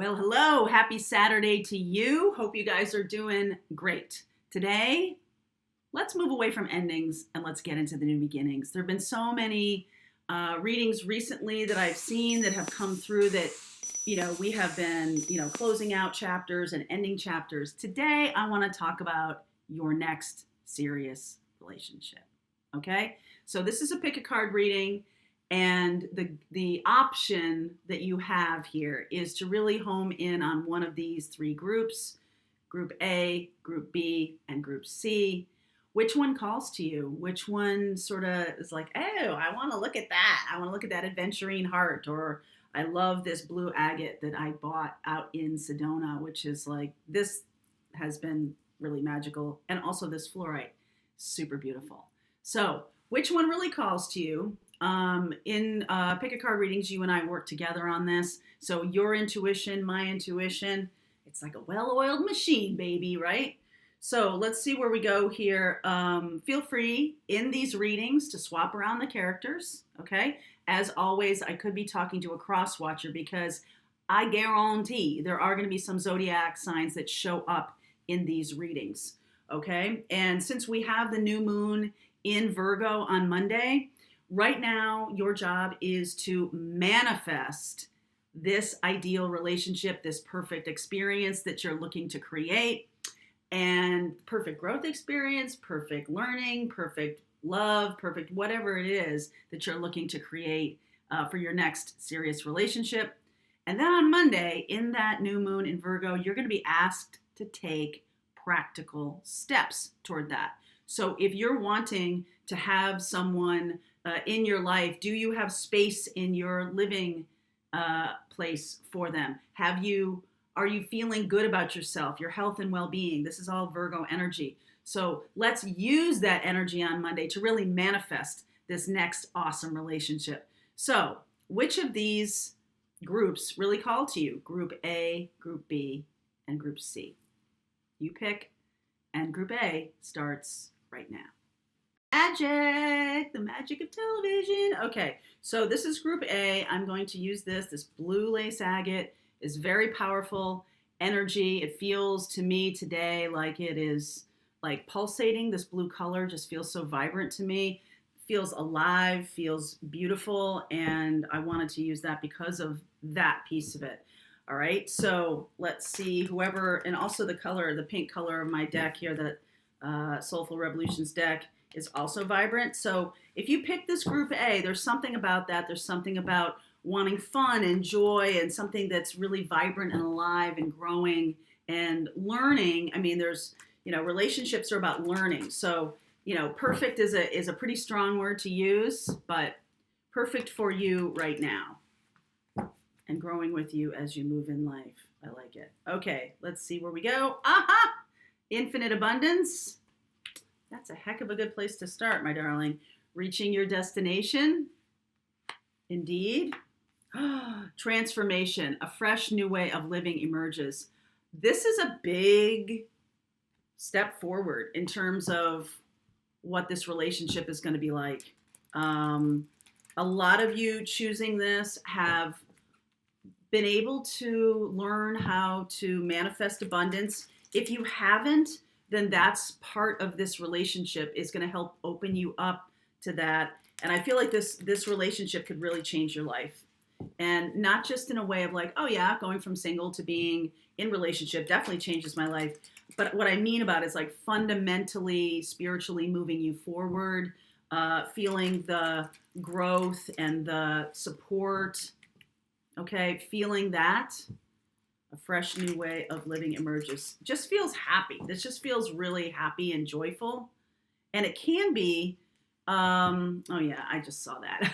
Well, hello. Happy Saturday to you. Hope you guys are doing great. Today, let's move away from endings and let's get into the new beginnings. There have been so many readings recently that I've seen that have come through that, we have been, closing out chapters and ending chapters. Today, I want to talk about your next serious relationship. Okay? So this is a pick a card reading. And the option that you have here is to really home in on one of these three groups, Group A, Group B, and Group C. Which one calls to you? Which one sort of is like, oh, I want to look at that. I want to look at that adventuring heart. Or I love this blue agate that I bought out in Sedona, which is like, this has been really magical. And also this fluorite, super beautiful. So which one really calls to you? In pick a card readings, you and I work together on this. So your intuition, my intuition, it's like a well-oiled machine, baby, right? So let's see where we go here. Feel free in these readings to swap around the characters, okay? As always, I could be talking to a cross watcher because I guarantee there are going to be some zodiac signs that show up in these readings, okay? And since we have the new moon in Virgo on Monday, right now, your job is to manifest this ideal relationship, this perfect experience that you're looking to create, and perfect growth experience, perfect learning, perfect love, perfect whatever it is that you're looking to create for your next serious relationship. And then on Monday, in that new moon in Virgo, you're going to be asked to take practical steps toward that. So if you're wanting to have someone in your life, do you have space in your living place for them? Are you feeling good about yourself, your health and well-being? This is all Virgo energy. So let's use that energy on Monday to really manifest this next awesome relationship. So which of these groups really call to you? Group A, Group B, and Group C. You pick, and Group A starts right now. Magic, the magic of television. Okay, so this is Group A. I'm going to use this blue lace agate is very powerful energy. It feels to me today like it is like pulsating. This blue color just feels so vibrant to me. Feels alive, feels beautiful, and I wanted to use that because of that piece of it. All right, so let's see whoever, and also the color, the pink color of my deck here, that Soulful Revolutions deck, is also vibrant. So if you pick this Group A, there's something about that. There's something about wanting fun and joy and something that's really vibrant and alive and growing and learning. I mean, there's, relationships are about learning. So, perfect is a pretty strong word to use, but perfect for you right now and growing with you as you move in life. I like it. Okay, let's see where we go. Aha! Infinite abundance. That's a heck of a good place to start, my darling. Reaching your destination. Indeed. Transformation. A fresh new way of living emerges. This is a big step forward in terms of what this relationship is going to be like. A lot of you choosing this have been able to learn how to manifest abundance. If you haven't, then that's part of this relationship is going to help open you up to that. And I feel like this relationship could really change your life. And not just in a way of like, oh yeah, going from single to being in relationship definitely changes my life. But what I mean about it is like fundamentally, spiritually moving you forward, feeling the growth and the support, okay? Feeling that. A fresh new way of living emerges. Just feels happy. This just feels really happy and joyful. And it can be, oh yeah, I just saw that.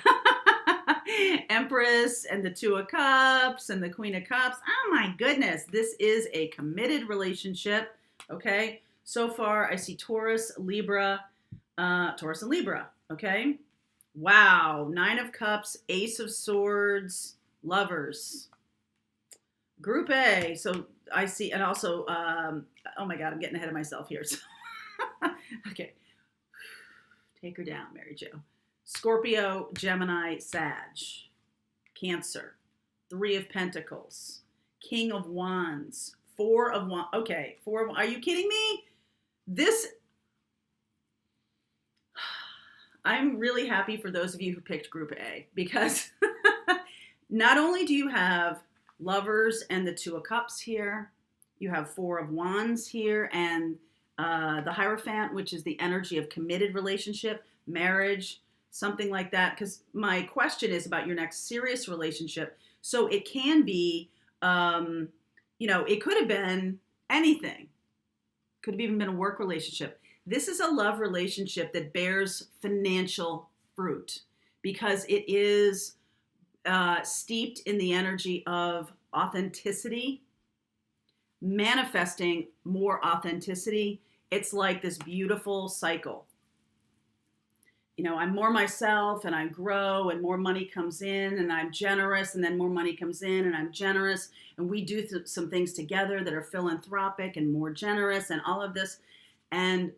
Empress and the Two of Cups and the Queen of Cups. Oh my goodness. This is a committed relationship. Okay. So far I see Taurus and Libra. Okay. Wow. Nine of Cups, Ace of Swords, Lovers. Group A, so I see, and also, oh my God, I'm getting ahead of myself here. So okay, take her down, Mary Jo. Scorpio, Gemini, Sag, Cancer, Three of Pentacles, King of Wands, Four of Wands. Okay, are you kidding me? I'm really happy for those of you who picked Group A, because not only do you have Lovers and the Two of Cups here, you have Four of Wands here, and the Hierophant, which is the energy of committed relationship, marriage, something like that. Because my question is about your next serious relationship. So it can be, it could have been anything. Could have even been a work relationship. This is a love relationship that bears financial fruit because it is steeped in the energy of authenticity, manifesting more authenticity. It's like this beautiful cycle. I'm more myself and I grow and more money comes in and I'm generous, and then more money comes in and I'm generous, and we do some things together that are philanthropic and more generous and all of this. And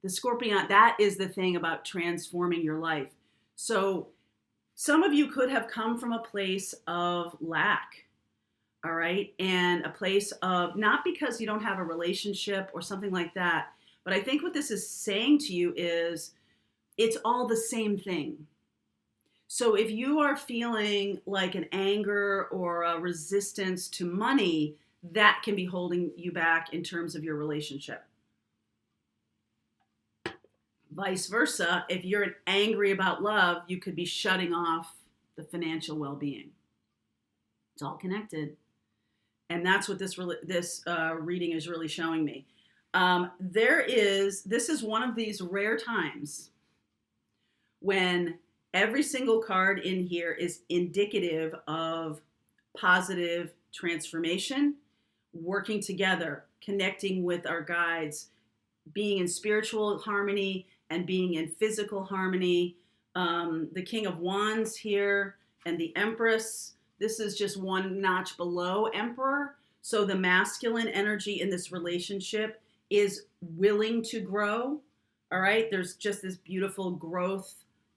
the Scorpion, that is the thing about transforming your life. So some of you could have come from a place of lack, all right? And a place of, not because you don't have a relationship or something like that, but I think what this is saying to you is it's all the same thing. So if you are feeling like an anger or a resistance to money, that can be holding you back in terms of your relationship. Vice versa, if you're angry about love, you could be shutting off the financial well-being. It's all connected. And that's what this reading is really showing me. This is one of these rare times when every single card in here is indicative of positive transformation, working together, connecting with our guides, being in spiritual harmony and being in physical harmony. The King of Wands here and the Empress. This is just one notch below Emperor. So the masculine energy in this relationship is willing to grow. All right. There's just this beautiful growth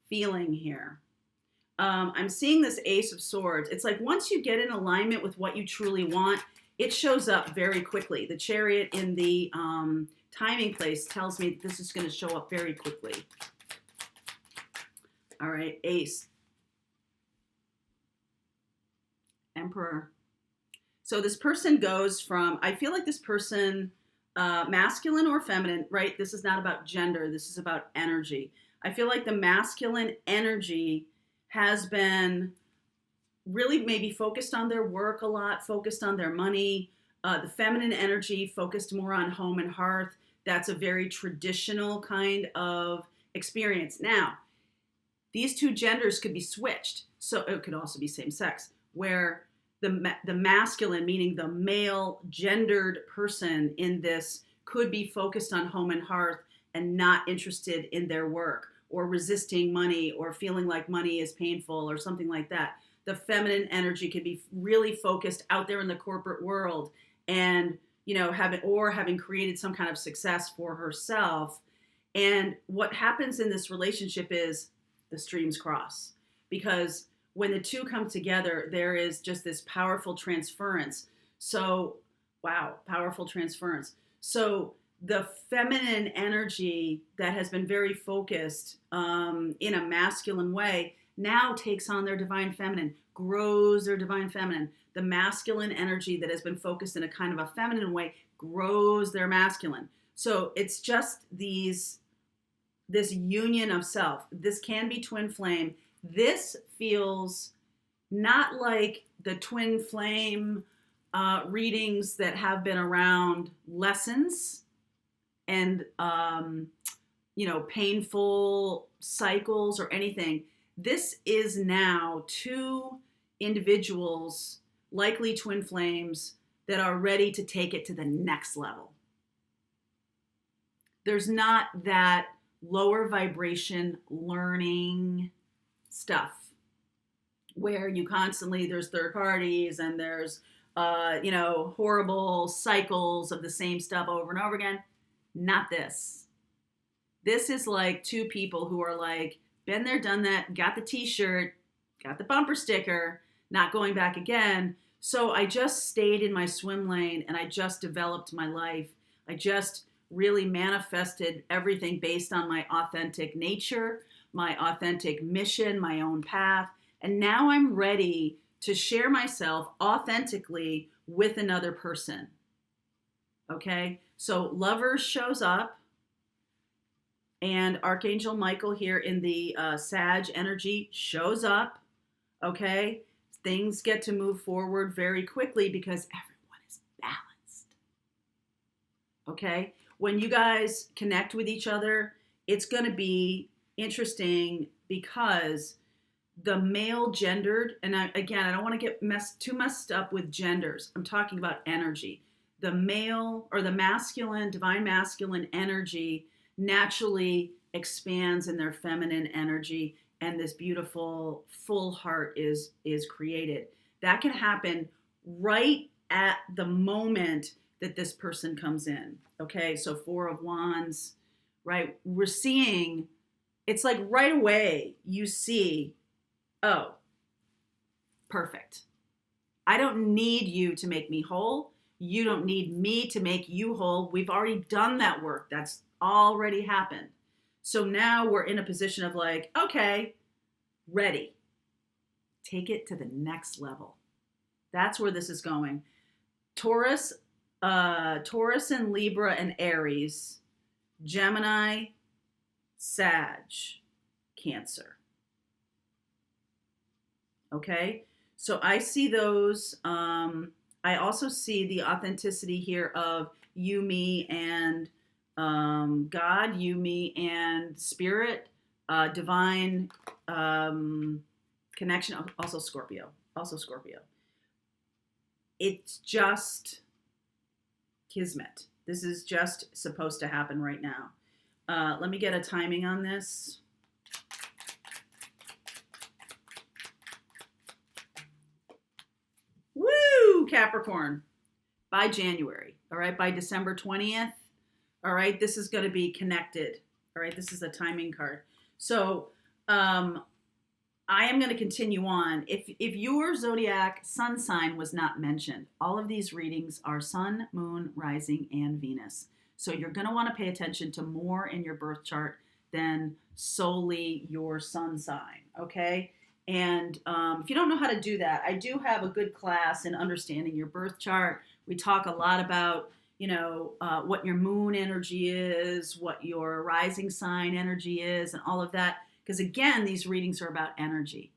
feeling here. I'm seeing this Ace of Swords. It's like once you get in alignment with what you truly want, it shows up very quickly. The Chariot in the timing place tells me this is going to show up very quickly. All right, Ace. Emperor. So this person goes from, I feel like this person, masculine or feminine, right? This is not about gender. This is about energy. I feel like the masculine energy has been really maybe focused on their work a lot, focused on their money. The feminine energy focused more on home and hearth. That's a very traditional kind of experience. Now, these two genders could be switched. So it could also be same sex, where the masculine, meaning the male gendered person in this, could be focused on home and hearth and not interested in their work, or resisting money, or feeling like money is painful or something like that. The feminine energy could be really focused out there in the corporate world and, having created some kind of success for herself. And what happens in this relationship is the streams cross, because when the two come together, there is just this powerful transference. So, wow, powerful transference. So the feminine energy that has been very focused in a masculine way now takes on their divine feminine, grows their divine feminine. The masculine energy that has been focused in a kind of a feminine way grows their masculine. So it's just this union of self. This can be twin flame. This feels not like the twin flame readings that have been around lessons and painful cycles or anything. This is now two individuals, likely twin flames, that are ready to take it to the next level. There's not that lower vibration learning stuff where you constantly, there's third parties and there's horrible cycles of the same stuff over and over again. Not this. This is like two people who are like, been there, done that, got the t-shirt, got the bumper sticker, not going back again. So I just stayed in my swim lane and I just developed my life. I just really manifested everything based on my authentic nature, my authentic mission, my own path. And now I'm ready to share myself authentically with another person. Okay? So Lover shows up, and Archangel Michael here in the Sag energy shows up. Okay? Things get to move forward very quickly because everyone is balanced. Okay? When you guys connect with each other, it's going to be interesting because the male gendered, and I don't want to get too messed up with genders. I'm talking about energy. The male or the masculine, divine masculine energy naturally expands in their feminine energy, and this beautiful full heart is created. That can happen right at the moment that this person comes in. Okay, so Four of Wands, right? We're seeing, it's like right away you see, oh, perfect. I don't need you to make me whole. You don't need me to make you whole. We've already done that work. That's already happened. So now we're in a position of like, okay, ready. Take it to the next level. That's where this is going. Taurus and Libra and Aries, Gemini, Sag, Cancer. Okay, so I see those. I also see the authenticity here of you, me, and God, you, me, and spirit, divine connection. Also Scorpio. It's just kismet. This is just supposed to happen right now. Let me get a timing on this. Woo, Capricorn. By January, all right? By December 20th, all right? This is going to be connected, all right? This is a timing card. So I am going to continue on. If your zodiac sun sign was not mentioned, all of these readings are sun, moon, rising, and Venus. So you're going to want to pay attention to more in your birth chart than solely your sun sign, okay? And if you don't know how to do that, I do have a good class in understanding your birth chart. We talk a lot about, what your moon energy is, what your rising sign energy is, and all of that. Because again, these readings are about energy.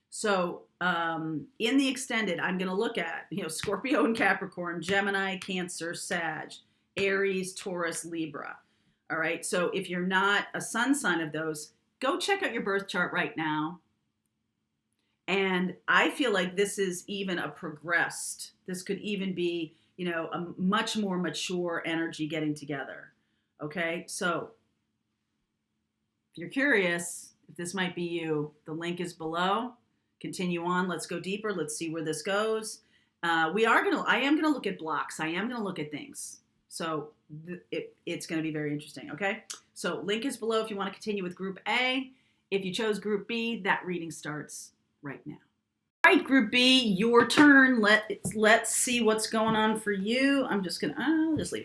So in the extended, I'm going to look at, Scorpio and Capricorn, Gemini, Cancer, Sag, Aries, Taurus, Libra. All right. So if you're not a sun sign of those, go check out your birth chart right now. And I feel like this is even this could even be, a much more mature energy getting together. Okay. So if you're curious, if this might be you, the link is below. Continue on. Let's go deeper. Let's see where this goes. I am going to look at blocks. I am going to look at things. So it's going to be very interesting. Okay. So link is below if you want to continue with Group A. If you chose Group B, that reading starts right now. All right, Group B, your turn. Let's see what's going on for you. I'll just leave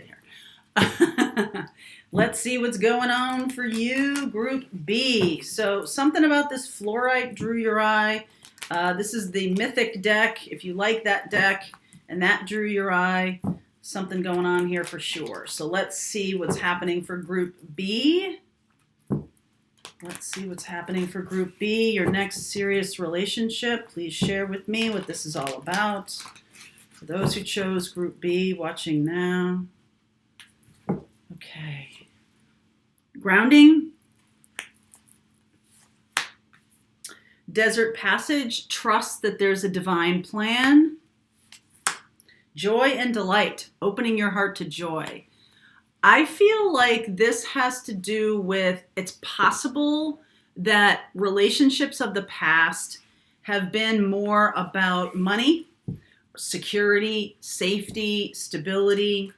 it here. Let's see what's going on for you, Group B. So something about this fluorite drew your eye. This is the Mythic deck. If you like that deck and that drew your eye, something going on here for sure. So let's see what's happening for Group B. Let's see what's happening for Group B, your next serious relationship. Please share with me what this is all about. For those who chose Group B, watching now. Okay. Grounding. Desert passage. Trust that there's a divine plan. Joy and delight. Opening your heart to joy. I feel like this has to do with, it's possible that relationships of the past have been more about money, security, safety, stability.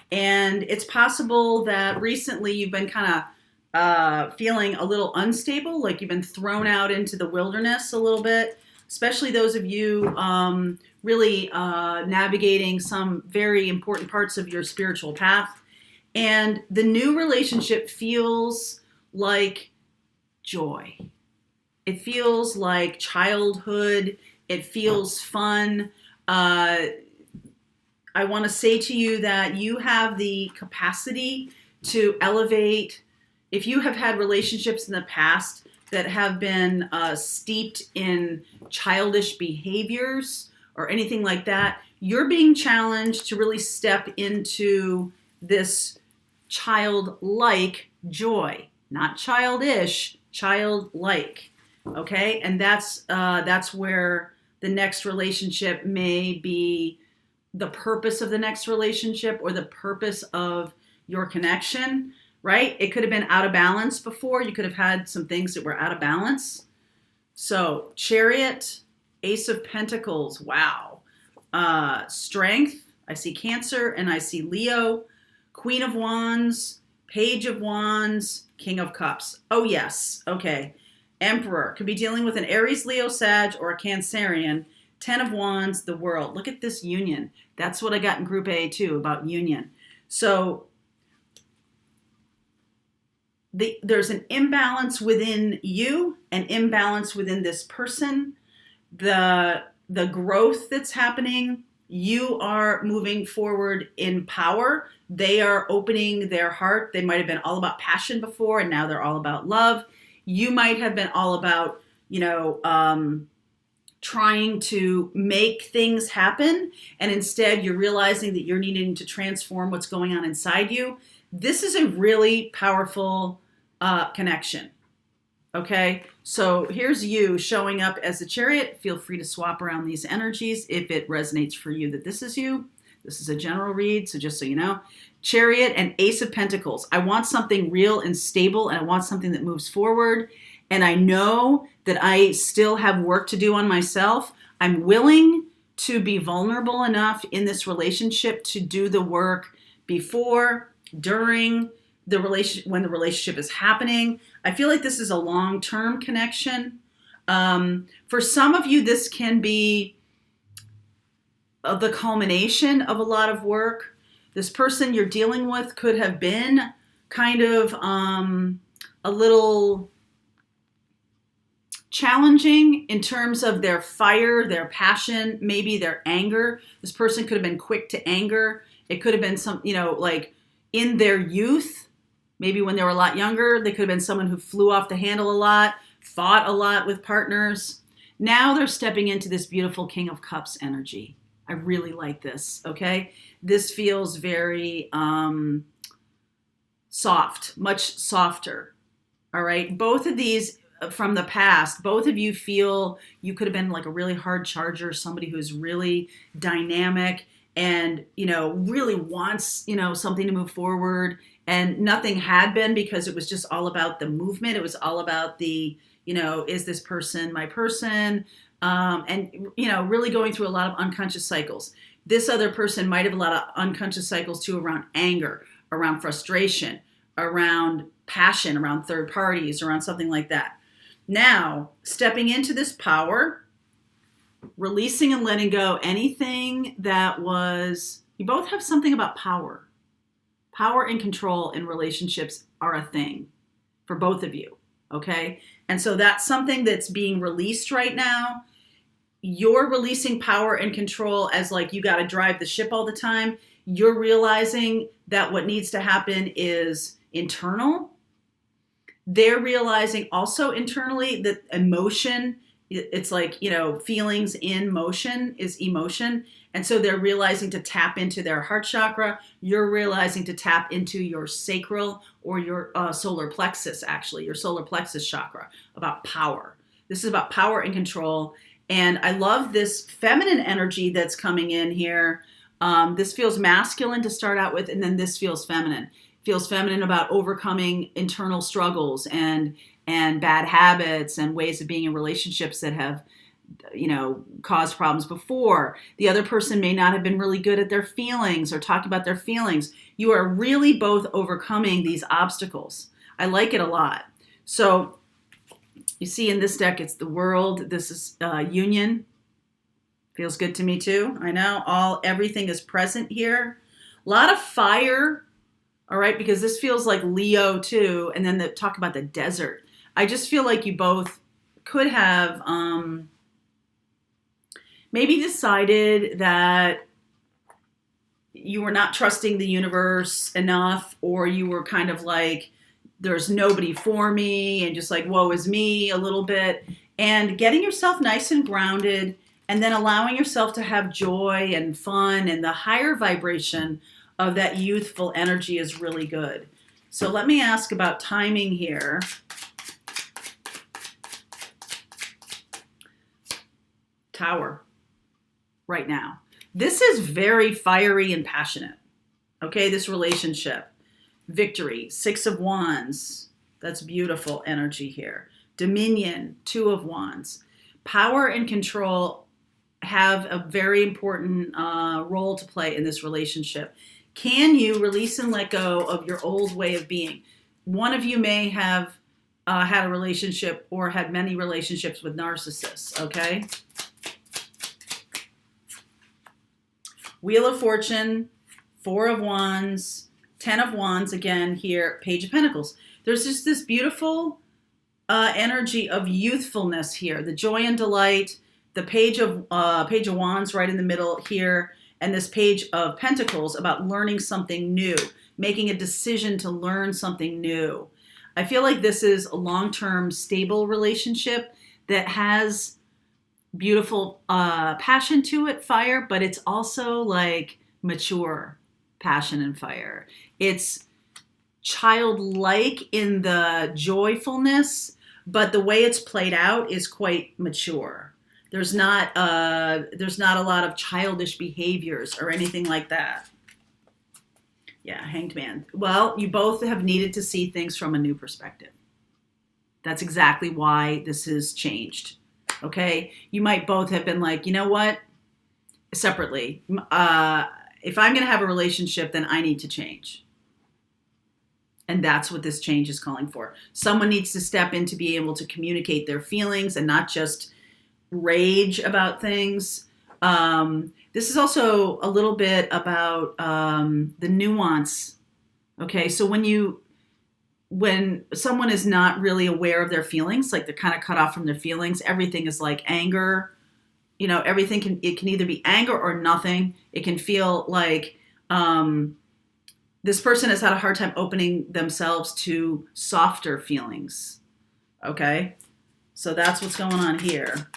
And it's possible that recently you've been kind of feeling a little unstable, like you've been thrown out into the wilderness a little bit, especially those of you really navigating some very important parts of your spiritual path. And the new relationship feels like joy. It feels like childhood. It feels fun. I want to say to you that you have the capacity to elevate. If you have had relationships in the past that have been steeped in childish behaviors or anything like that, you're being challenged to really step into this childlike joy, not childish, childlike. Okay, and that's where the next relationship may be the purpose of the next relationship or the purpose of your connection, right? It could have been out of balance before. You could have had some things that were out of balance. So, Chariot, Ace of Pentacles, wow. Strength, I see Cancer and I see Leo. Queen of Wands, Page of Wands, King of Cups. Oh, yes. Okay. Emperor could be dealing with an Aries, Leo, Sag, or a Cancerian. 10 of Wands, the World. Look at this union. That's what I got in Group A too, about union. So there's an imbalance within you, an imbalance within this person. The growth that's happening, you are moving forward in power. They are opening their heart. They might have been all about passion before, and now they're all about love. You might have been all about, trying to make things happen, and instead you're realizing that you're needing to transform what's going on inside you. This is a really powerful connection. Okay, so here's you showing up as the Chariot. Feel free to swap around these energies if it resonates for you that this is you. This is a general read, so just so you know. Chariot and Ace of Pentacles. I want something real and stable, and I want something that moves forward. And I know that I still have work to do on myself. I'm willing to be vulnerable enough in this relationship to do the work before, during the relationship, when the relationship is happening. I feel like this is a long-term connection. For some of you, this can be the culmination of a lot of work. This person you're dealing with could have been kind of a little challenging in terms of their fire, their passion, maybe their anger. This person could have been quick to anger. It could have been some, like in their youth, maybe when they were a lot younger, they could have been someone who flew off the handle a lot, fought a lot with partners. Now they're stepping into this beautiful King of Cups energy. I really like this, okay? This feels very soft, much softer, all right? Both of these from the past, both of you feel you could have been like a really hard charger, somebody who's really dynamic and, really wants, something to move forward. And nothing had been because it was just all about the movement. It was all about the, is this person my person? And, really going through a lot of unconscious cycles. This other person might have a lot of unconscious cycles too around anger, around frustration, around passion, around third parties, around something like that. Now, stepping into this power, releasing and letting go anything that was, you both have something about power. Power and control in relationships are a thing for both of you, okay? And so that's something that's being released right now. You're releasing power and control as like you got to drive the ship all the time. You're realizing that what needs to happen is internal. They're realizing also internally that emotion, it's like, feelings in motion is emotion. And so they're realizing to tap into their heart chakra. You're realizing to tap into your sacral or your solar plexus, actually, your solar plexus chakra, about power. This is about power and control. And I love this feminine energy that's coming in here. This feels masculine to start out with, and then this feels feminine. Feels feminine about overcoming internal struggles and bad habits and ways of being in relationships that have, caused problems before. The other person may not have been really good at their feelings or talking about their feelings. You are really both overcoming these obstacles. I like it a lot. So you see in this deck, it's the World. This is union. Feels good to me too. I know everything is present here. A lot of fire, all right, because this feels like Leo too. And then talk about the desert. I just feel like you both could have maybe decided that you were not trusting the universe enough, or you were kind of like, there's nobody for me, and just like, woe is me a little bit, and getting yourself nice and grounded, and then allowing yourself to have joy and fun, and the higher vibration of that youthful energy is really good. So let me ask about timing here. Tower, right now. This is very fiery and passionate. Okay, this relationship. Victory, 6 of Wands. That's beautiful energy here. Dominion, 2 of Wands. Power and control have a very important role to play in this relationship. Can you release and let go of your old way of being? One of you may have had a relationship or had many relationships with narcissists, okay? Wheel of Fortune, 4 of Wands, 10 of Wands again here, Page of Pentacles. There's just this beautiful energy of youthfulness here, the joy and delight, the Page of Wands right in the middle here, and this Page of Pentacles about learning something new, making a decision to learn something new. I feel like this is a long-term stable relationship that has beautiful passion to it, fire, but it's also like mature passion and fire. It's childlike in the joyfulness, but the way it's played out is quite mature. There's not a lot of childish behaviors or anything like that. Yeah, Hanged Man. Well, you both have needed to see things from a new perspective. That's exactly why this has changed. Okay, you might both have been like, you know what, separately, if I'm going to have a relationship, then I need to change. And that's what this change is calling for. Someone needs to step in to be able to communicate their feelings and not just rage about things. This is also a little bit about the nuance. Okay, so when someone is not really aware of their feelings, like they're kind of cut off from their feelings, everything is like anger. You know, everything can either be anger or nothing. It can feel like this person has had a hard time opening themselves to softer feelings. Okay, so that's what's going on here.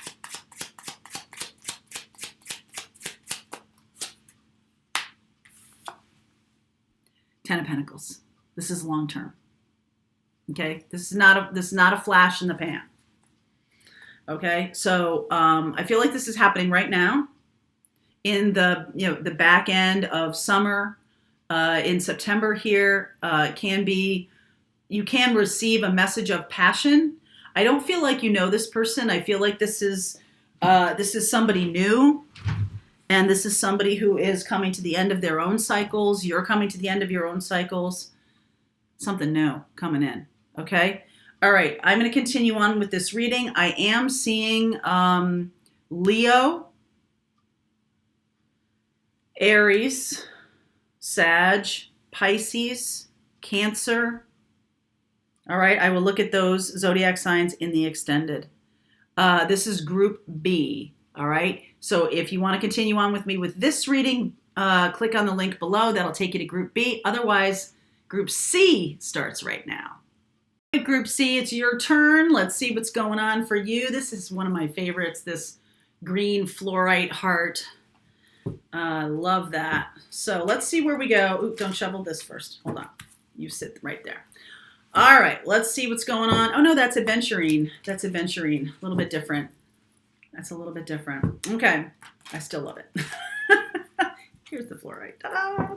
Ten of Pentacles. This is long term. Okay, this is not a flash in the pan. Okay, so I feel like this is happening right now in the back end of summer, in September here. You can receive a message of passion. I don't feel like you know this person. I feel like this is somebody new, and this is somebody who is coming to the end of their own cycles. You're coming to the end of your own cycles. Something new coming in. Okay. All right. I'm going to continue on with this reading. I am seeing Leo, Aries, Sag, Pisces, Cancer. All right. I will look at those zodiac signs in the extended. This is Group B. All right. So if you want to continue on with me with this reading, click on the link below. That'll take you to Group B. Otherwise, Group C starts right now. Group C, it's your turn. Let's see what's going on for you. This is one of my favorites, this green fluorite heart. Love that. So let's see where we go. Ooh, don't shovel this first. Hold on. You sit right there. All right, let's see what's going on. Oh, no, that's adventuring. That's adventuring. A little bit different. That's a little bit different. Okay. I still love it. Here's the fluorite. Ta-da!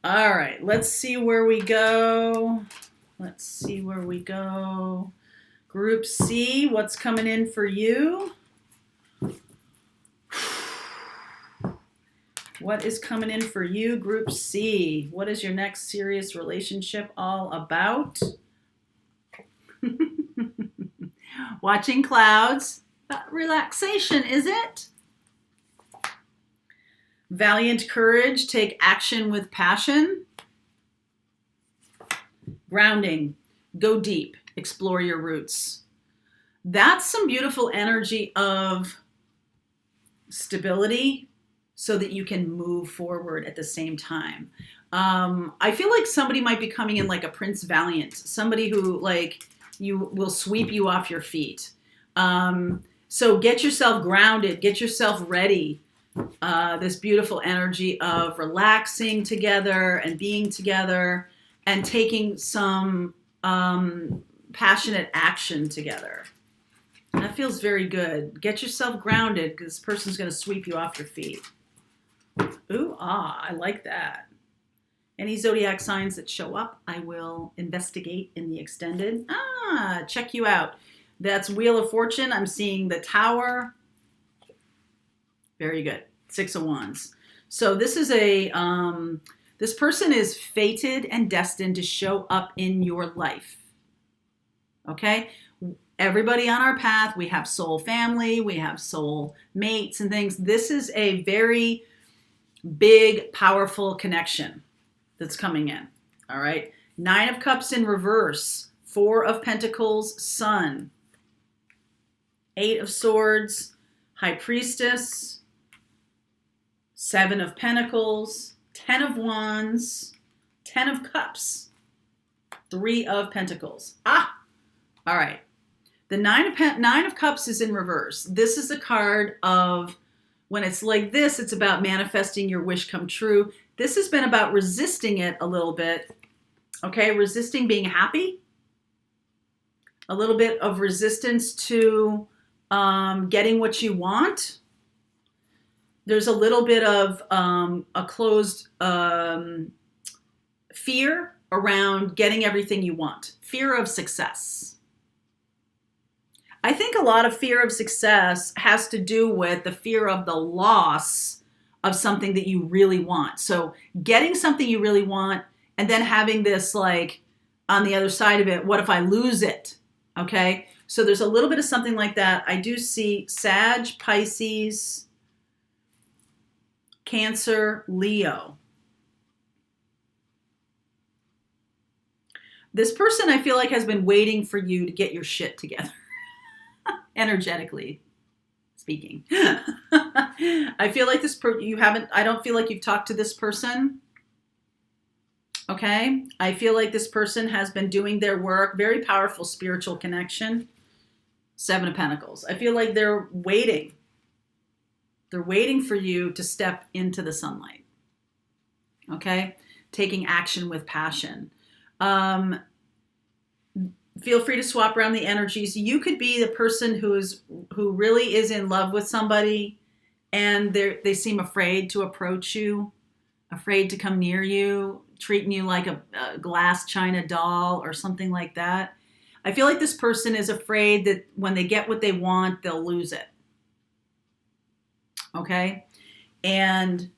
All right, let's see where we go. Let's see where we go. Group C, what's coming in for you? What is coming in for you, Group C? What is your next serious relationship all about? Watching clouds. Relaxation, is it? Valiant courage, take action with passion. Grounding, go deep, explore your roots. That's some beautiful energy of stability so that you can move forward at the same time. I feel like somebody might be coming in like a Prince Valiant, somebody who like you will sweep you off your feet. So get yourself grounded, get yourself ready. This beautiful energy of relaxing together and being together and taking some passionate action together. That feels very good. Get yourself grounded because this person's going to sweep you off your feet. Ooh, I like that. Any zodiac signs that show up, I will investigate in the extended. Check you out. That's Wheel of Fortune. I'm seeing the Tower. Very good. 6 of Wands. So this is this person is fated and destined to show up in your life. Okay? Everybody on our path, we have soul family, we have soul mates and things. This is a very big, powerful connection that's coming in. All right? 9 of Cups in reverse. 4 of Pentacles, Sun. 8 of Swords, High Priestess. 7 of Pentacles, 10 of Wands, 10 of Cups, 3 of Pentacles. All right. The 9 of Cups is in reverse. This is a card of when it's like this, it's about manifesting your wish come true. This has been about resisting it a little bit. Okay, resisting being happy. A little bit of resistance to getting what you want. There's a little bit of a closed fear around getting everything you want. Fear of success. I think a lot of fear of success has to do with the fear of the loss of something that you really want. So getting something you really want and then having this like on the other side of it, what if I lose it? Okay. So there's a little bit of something like that. I do see Sag, Pisces, Cancer, Leo. This person I feel like has been waiting for you to get your shit together. Energetically speaking. I feel like I don't feel like you've talked to this person. Okay? I feel like this person has been doing their work. Very powerful spiritual connection. 7 of Pentacles. I feel like they're waiting. They're waiting for you to step into the sunlight. Okay? Taking action with passion. Feel free to swap around the energies. You could be the person who really is in love with somebody and they seem afraid to approach you, afraid to come near you, treating you like a glass china doll or something like that. I feel like this person is afraid that when they get what they want, they'll lose it. Okay? And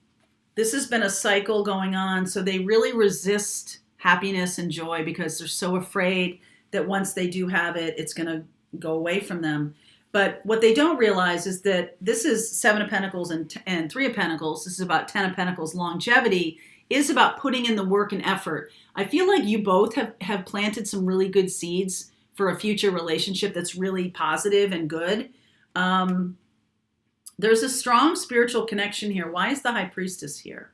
this has been a cycle going on. So they really resist happiness and joy because they're so afraid that once they do have it, it's going to go away from them. But what they don't realize is that this is 7 of Pentacles and 3 of Pentacles. This is about 10 of Pentacles. Longevity is about putting in the work and effort. I feel like you both have planted some really good seeds for a future relationship that's really positive and good. There's a strong spiritual connection here. Why is the High Priestess here?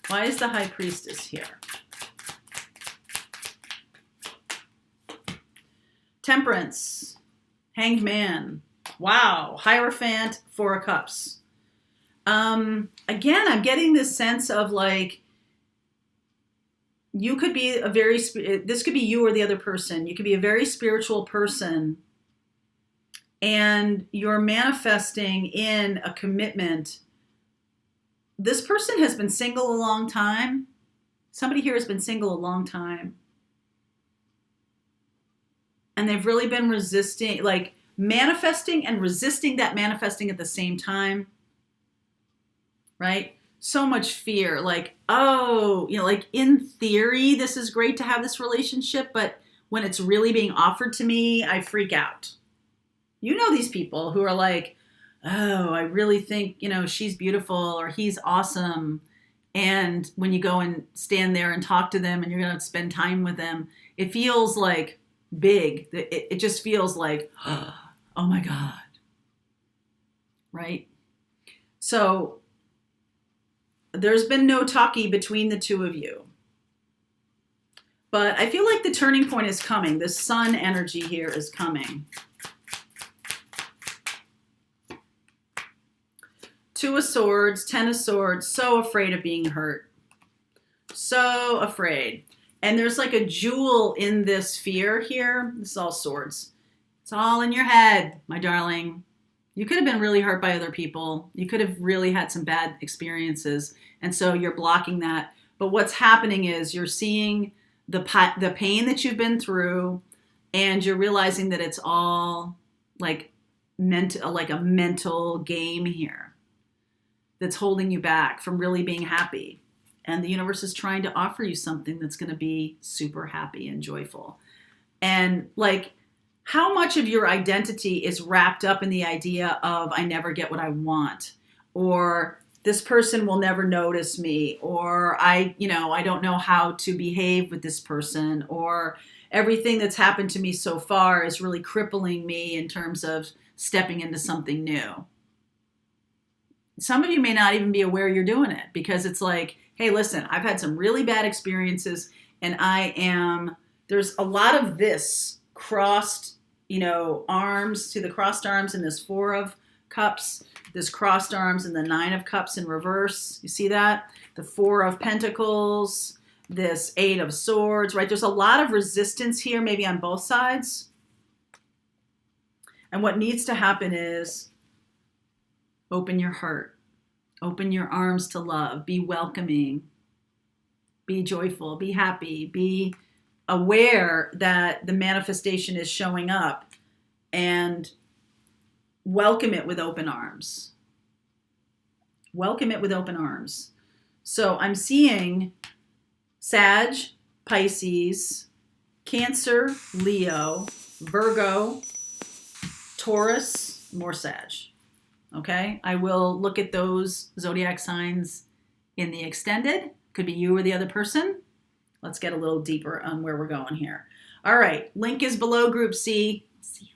Why is the High Priestess here? Temperance, Hanged Man, wow, Hierophant, 4 of Cups. Again, I'm getting this sense of like, you could be this could be you or the other person. You could be a very spiritual person and you're manifesting in a commitment. This person has been single a long time. Somebody here has been single a long time. And they've really been resisting, like manifesting and resisting that manifesting at the same time. Right? So much fear. Like, oh, like in theory, this is great to have this relationship, but when it's really being offered to me, I freak out. You know these people who are like, oh, I really think, she's beautiful or he's awesome. And when you go and stand there and talk to them and you're going to spend time with them, it feels like big. It just feels like, oh my God. Right? So there's been no talkie between the two of you. But I feel like the turning point is coming. The sun energy here is coming. Two of Swords, Ten of Swords, so afraid of being hurt. So afraid. And there's like a jewel in this fear here. This is all swords. It's all in your head, my darling. You could have been really hurt by other people. You could have really had some bad experiences. And so you're blocking that. But what's happening is you're seeing the pain that you've been through, and you're realizing that it's all like a mental game here that's holding you back from really being happy. And the universe is trying to offer you something that's going to be super happy and joyful. And like, how much of your identity is wrapped up in the idea of I never get what I want, or this person will never notice me, or I don't know how to behave with this person, or everything that's happened to me so far is really crippling me in terms of stepping into something new. Some of you may not even be aware you're doing it, because it's like, hey, listen, I've had some really bad experiences, and there's a lot of this crossed, arms, to the crossed arms in this Four of Cups, this crossed arms and the Nine of Cups in reverse. You see that? The Four of Pentacles, this Eight of Swords, right? There's a lot of resistance here, maybe on both sides. And what needs to happen is open your heart, open your arms to love, be welcoming, be joyful, be happy, be aware that the manifestation is showing up, and welcome it with open arms. Welcome it with open arms. So I'm seeing Sag, Pisces, Cancer, Leo, Virgo, Taurus, more Sag. Okay? I will look at those zodiac signs in the extended. Could be you or the other person. Let's get a little deeper on where we're going here. All right. Link is below Group C. See you.